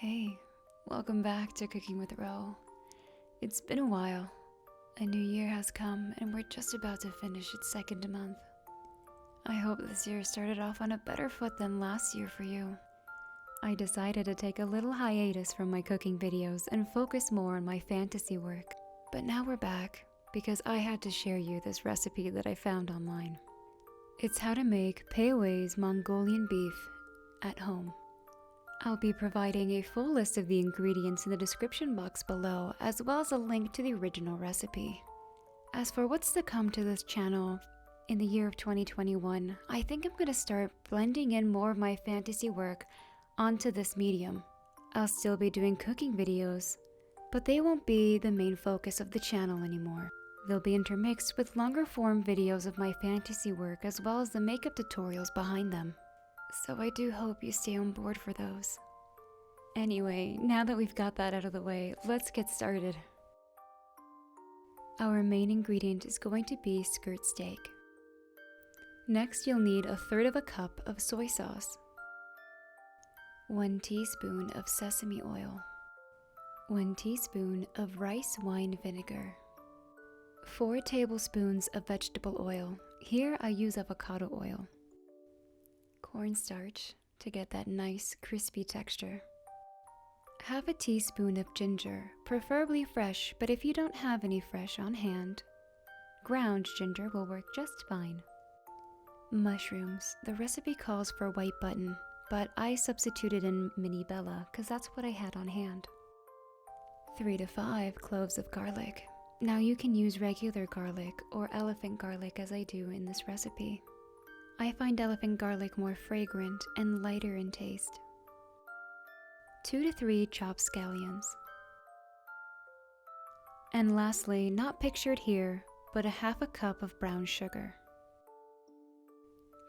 Hey, welcome back to Cooking with Ro. It's been a while. A new year has come and we're just about to finish its second month. I hope this year started off on a better foot than last year for you. I decided to take a little hiatus from my cooking videos and focus more on my fantasy work. But now we're back because I had to share you this recipe that I found online. It's how to make Pei Wei's Mongolian beef at home. I'll be providing a full list of the ingredients in the description box below, as well as a link to the original recipe. As for what's to come to this channel in the year of 2021, I think I'm going to start blending in more of my fantasy work onto this medium. I'll still be doing cooking videos, but they won't be the main focus of the channel anymore. They'll be intermixed with longer form videos of my fantasy work as well as the makeup tutorials behind them. So I do hope you stay on board for those. Anyway, now that we've got that out of the way, let's get started. Our main ingredient is going to be skirt steak. Next, you'll need 1/3 cup of soy sauce, 1 teaspoon of sesame oil, 1 teaspoon of rice wine vinegar, 4 tablespoons of vegetable oil. Here I use avocado oil. Cornstarch to get that nice crispy texture. 1/2 teaspoon of ginger, preferably fresh, but if you don't have any fresh on hand, ground ginger will work just fine. Mushrooms. The recipe calls for white button, but I substituted in mini bella because that's what I had on hand. 3 to 5 cloves of garlic. Now you can use regular garlic or elephant garlic as I do in this recipe. I find elephant garlic more fragrant and lighter in taste. 2 to 3 chopped scallions. And lastly, not pictured here, but 1/2 cup of brown sugar.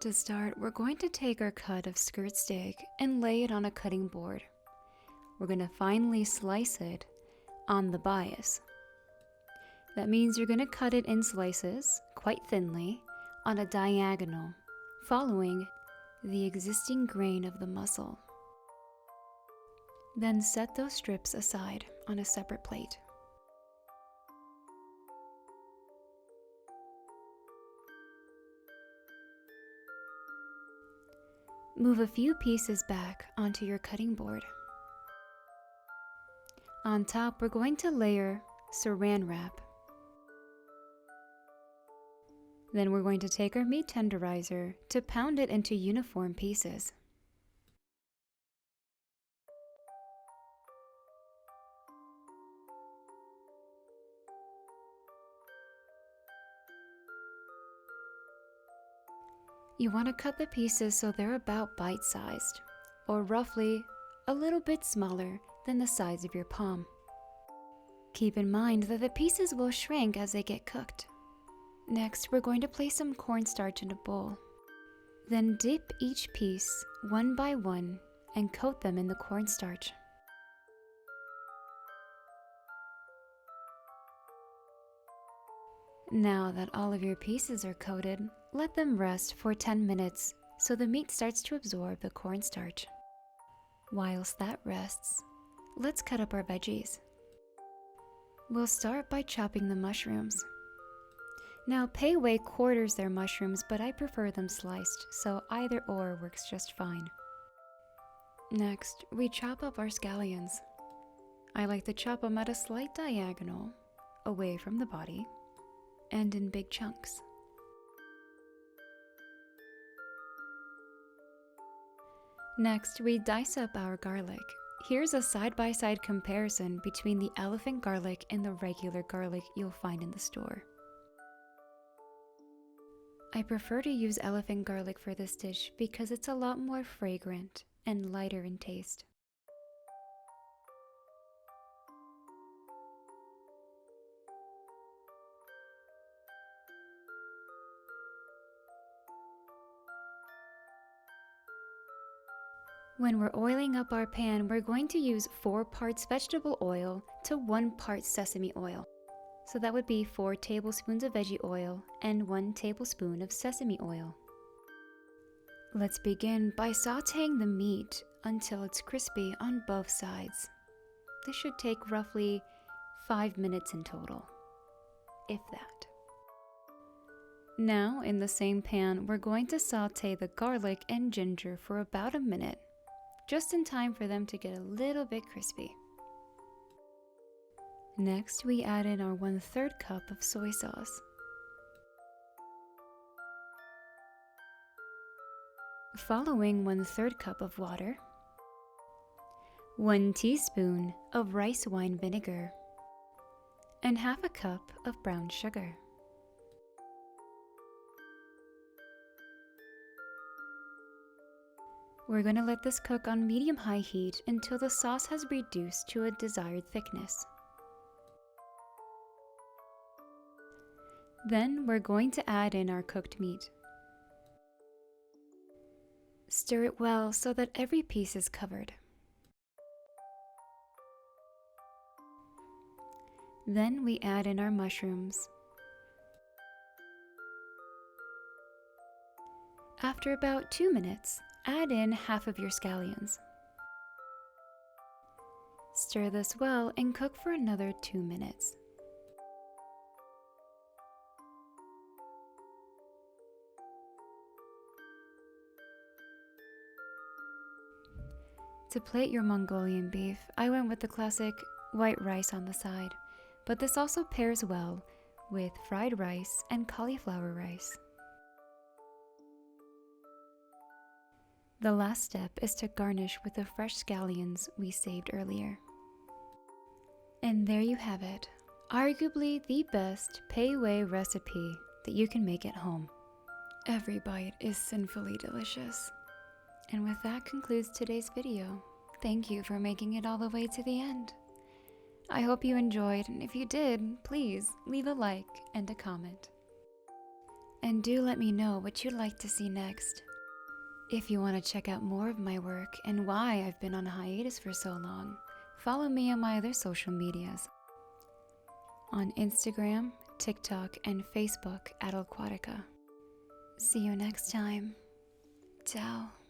To start, we're going to take our cut of skirt steak and lay it on a cutting board. We're going to finely slice it on the bias. That means you're going to cut it in slices, quite thinly, on a diagonal, following the existing grain of the muscle. Then set those strips aside on a separate plate. Move a few pieces back onto your cutting board. On top, we're going to layer saran wrap. Then we're going to take our meat tenderizer to pound it into uniform pieces. You want to cut the pieces so they're about bite-sized, or roughly a little bit smaller than the size of your palm. Keep in mind that the pieces will shrink as they get cooked. Next, we're going to place some cornstarch in a bowl. Then dip each piece one by one and coat them in the cornstarch. Now that all of your pieces are coated, let them rest for 10 minutes so the meat starts to absorb the cornstarch. Whilst that rests, let's cut up our veggies. We'll start by chopping the mushrooms. Now, Pei Wei quarters their mushrooms, but I prefer them sliced, so either or works just fine. Next, we chop up our scallions. I like to chop them at a slight diagonal, away from the body, and in big chunks. Next, we dice up our garlic. Here's a side-by-side comparison between the elephant garlic and the regular garlic you'll find in the store. I prefer to use elephant garlic for this dish because it's a lot more fragrant and lighter in taste. When we're oiling up our pan, we're going to use 4 parts vegetable oil to 1 part sesame oil. So that would be 4 tablespoons of veggie oil and 1 tablespoon of sesame oil. Let's begin by sauteing the meat until it's crispy on both sides. This should take roughly 5 minutes in total, if that. Now, in the same pan, we're going to saute the garlic and ginger for about a minute, just in time for them to get a little bit crispy. Next, we add in our 1/3 cup of soy sauce. Following 1/3 cup of water, 1 teaspoon of rice wine vinegar, and half a cup of brown sugar. We're going to let this cook on medium-high heat until the sauce has reduced to a desired thickness. Then we're going to add in our cooked meat. Stir it well so that every piece is covered. Then we add in our mushrooms. After about 2 minutes, add in half of your scallions. Stir this well and cook for another 2 minutes. To plate your Mongolian beef, I went with the classic white rice on the side, but this also pairs well with fried rice and cauliflower rice. The last step is to garnish with the fresh scallions we saved earlier. And there you have it, arguably the best Pei Wei recipe that you can make at home. Every bite is sinfully delicious. And with that concludes today's video. Thank you for making it all the way to the end. I hope you enjoyed, and if you did, please leave a like and a comment. And do let me know what you'd like to see next. If you want to check out more of my work and why I've been on a hiatus for so long, follow me on my other social medias. On Instagram, TikTok, and Facebook at Alquatica. See you next time. Ciao.